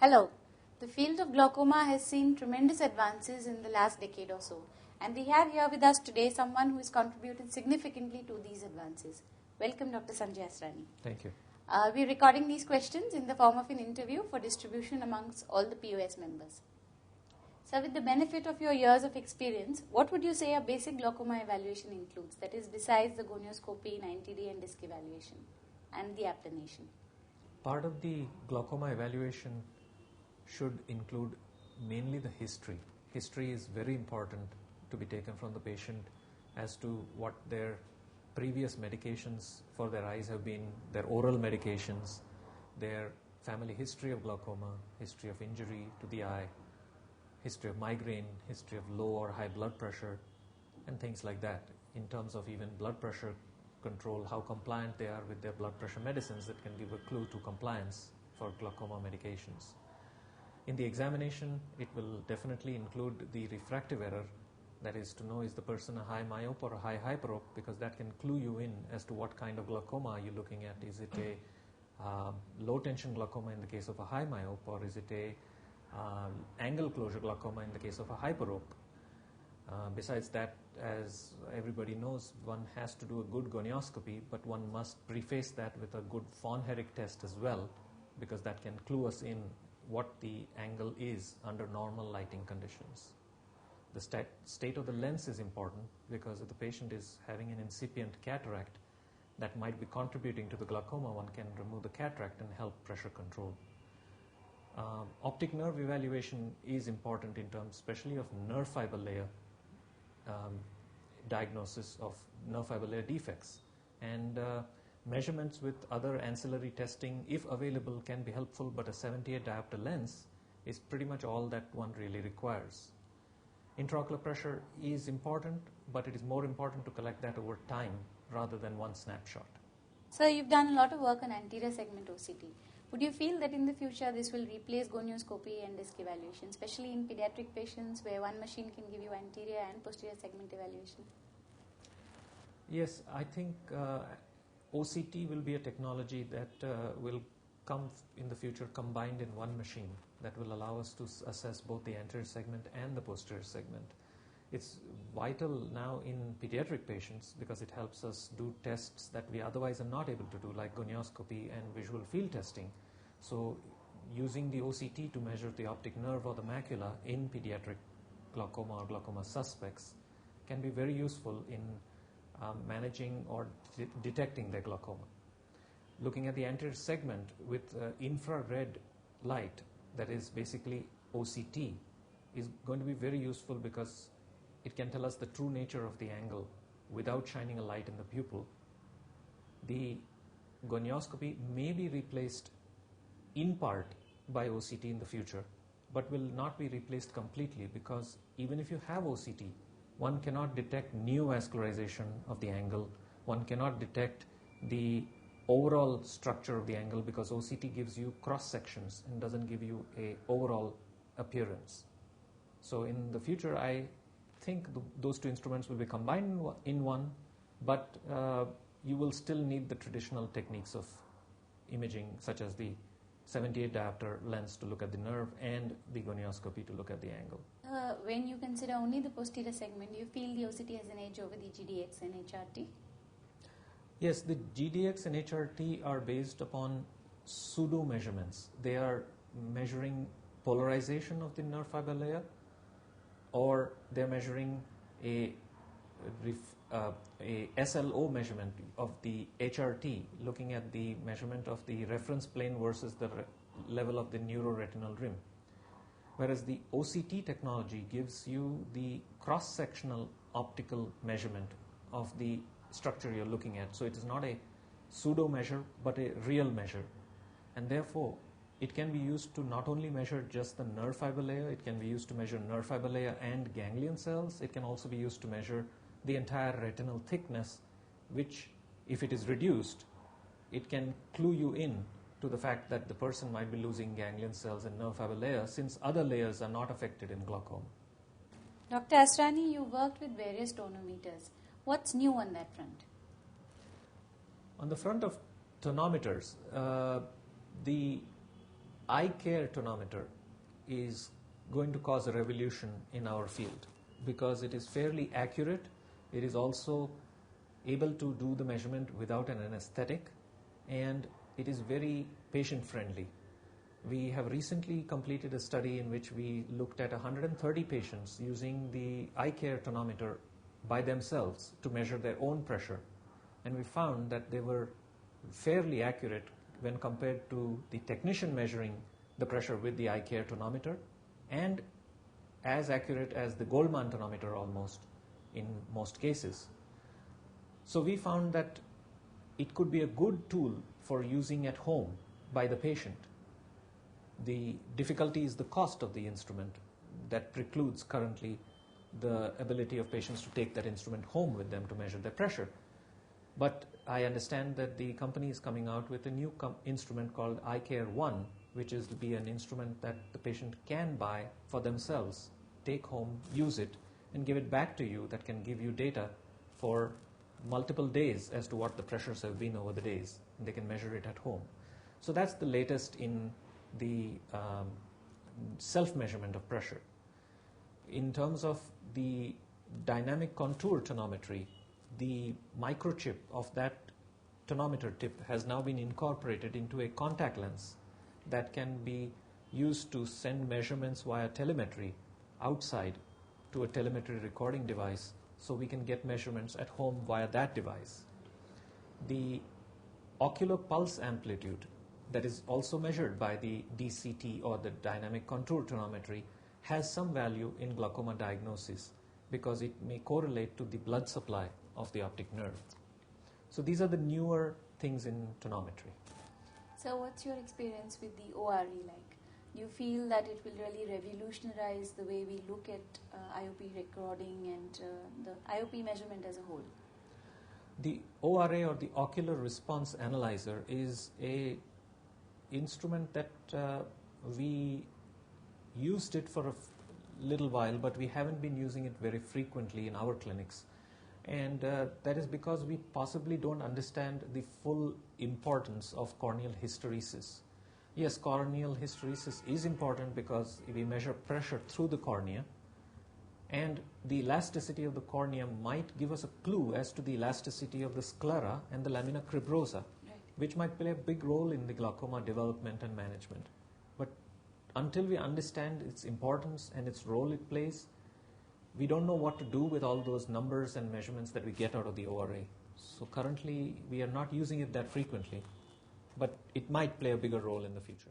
Hello. The field of glaucoma has seen tremendous advances in the last decade or so, and we have here with us today someone who has contributed significantly to these advances. Welcome, Dr. Sanjay Asrani. Thank you. We're recording these questions in the form of an interview for distribution amongst all the POS members. So, with the benefit of your years of experience, what would you say a basic glaucoma evaluation includes? That is, besides the gonioscopy, 90D and disc evaluation and the applanation. Part of the glaucoma evaluation should include mainly the history. History is very important to be taken from the patient as to what their previous medications for their eyes have been, their oral medications, their family history of glaucoma, history of injury to the eye, history of migraine, history of low or high blood pressure, and things like that. In terms of even blood pressure control, how compliant they are with their blood pressure medicines, that can give a clue to compliance for glaucoma medications. In the examination, it will definitely include the refractive error, that is to know is the person a high myope or a high hyperope, because that can clue you in as to what kind of glaucoma are you looking at. Is it a low tension glaucoma in the case of a high myope, or is it a angle closure glaucoma in the case of a hyperope? Besides that, as everybody knows, one has to do a good gonioscopy, but one must preface that with a good von Herrick test as well, because that can clue us in what the angle is under normal lighting conditions. The state of the lens is important, because if the patient is having an incipient cataract that might be contributing to the glaucoma, one can remove the cataract and help pressure control. Optic nerve evaluation is important in terms especially of nerve fiber layer diagnosis of nerve fiber layer defects, and measurements with other ancillary testing, if available, can be helpful, but a 78 diopter lens is pretty much all that one really requires. Intraocular pressure is important, but it is more important to collect that over time rather than one snapshot. So, you've done a lot of work on anterior segment OCT. Would you feel that in the future this will replace gonioscopy and disc evaluation, especially in pediatric patients where one machine can give you anterior and posterior segment evaluation? Yes, I think OCT will be a technology that will come in the future combined in one machine that will allow us to assess both the anterior segment and the posterior segment. It's vital now in pediatric patients because it helps us do tests that we otherwise are not able to do, like gonioscopy and visual field testing. So using the OCT to measure the optic nerve or the macula in pediatric glaucoma or glaucoma suspects can be very useful in managing or detecting their glaucoma. Looking at the anterior segment with infrared light, that is basically OCT, is going to be very useful because it can tell us the true nature of the angle without shining a light in the pupil. The gonioscopy may be replaced in part by OCT in the future, but will not be replaced completely, because even if you have OCT, one cannot detect neovascularization of the angle, one cannot detect the overall structure of the angle, because OCT gives you cross sections and doesn't give you a overall appearance. So in the future, I think those two instruments will be combined in one, but you will still need the traditional techniques of imaging, such as the 78 diopter lens to look at the nerve and the gonioscopy to look at the angle. When you consider only the posterior segment, do you feel the OCT has an edge over the GDX and HRT? Yes, the GDX and HRT are based upon pseudo measurements. They are measuring polarization of the nerve fiber layer, or they're measuring a SLO measurement of the HRT, looking at the measurement of the reference plane versus the level of the neuroretinal rim. Whereas the OCT technology gives you the cross-sectional optical measurement of the structure you're looking at. So it is not a pseudo measure, but a real measure. And therefore, it can be used to not only measure just the nerve fiber layer, it can be used to measure nerve fiber layer and ganglion cells. It can also be used to measure the entire retinal thickness, which, if it is reduced, it can clue you in to the fact that the person might be losing ganglion cells and nerve fiber layer, since other layers are not affected in glaucoma. Dr. Asrani, you worked with various tonometers. What's new on that front? On the front of tonometers, the eye care tonometer is going to cause a revolution in our field because it is fairly accurate. It is also able to do the measurement without an anesthetic, and it is very patient friendly. We have recently completed a study in which we looked at 130 patients using the eye care tonometer by themselves to measure their own pressure, and we found that they were fairly accurate when compared to the technician measuring the pressure with the eye care tonometer, and as accurate as the Goldmann tonometer almost in most cases. So we found that it could be a good tool for using at home by the patient. The difficulty is the cost of the instrument that precludes currently the ability of patients to take that instrument home with them to measure their pressure. But I understand that the company is coming out with a new instrument called iCare One, which is to be an instrument that the patient can buy for themselves, take home, use it, and give it back to you that can give you data for multiple days as to what the pressures have been over the days. And they can measure it at home. So that's the latest in the self-measurement of pressure. In terms of the dynamic contour tonometry, the microchip of that tonometer tip has now been incorporated into a contact lens that can be used to send measurements via telemetry outside to a telemetry recording device, so we can get measurements at home via that device. The ocular pulse amplitude that is also measured by the DCT or the dynamic contour tonometry has some value in glaucoma diagnosis because it may correlate to the blood supply of the optic nerve. So these are the newer things in tonometry. So what's your experience with the ORE like? Do you feel that it will really revolutionize the way we look at IOP recording and the IOP measurement as a whole? The ORA, or the Ocular Response Analyzer, is a instrument that we used it for a little while, but we haven't been using it very frequently in our clinics. And that is because we possibly don't understand the full importance of corneal hysteresis. Yes, corneal hysteresis is important because we measure pressure through the cornea, and the elasticity of the cornea might give us a clue as to the elasticity of the sclera and the lamina cribrosa, Right. which might play a big role in the glaucoma development and management. But until we understand its importance and its role it plays, we don't know what to do with all those numbers and measurements that we get out of the ORA. So currently we are not using it that frequently, but it might play a bigger role in the future.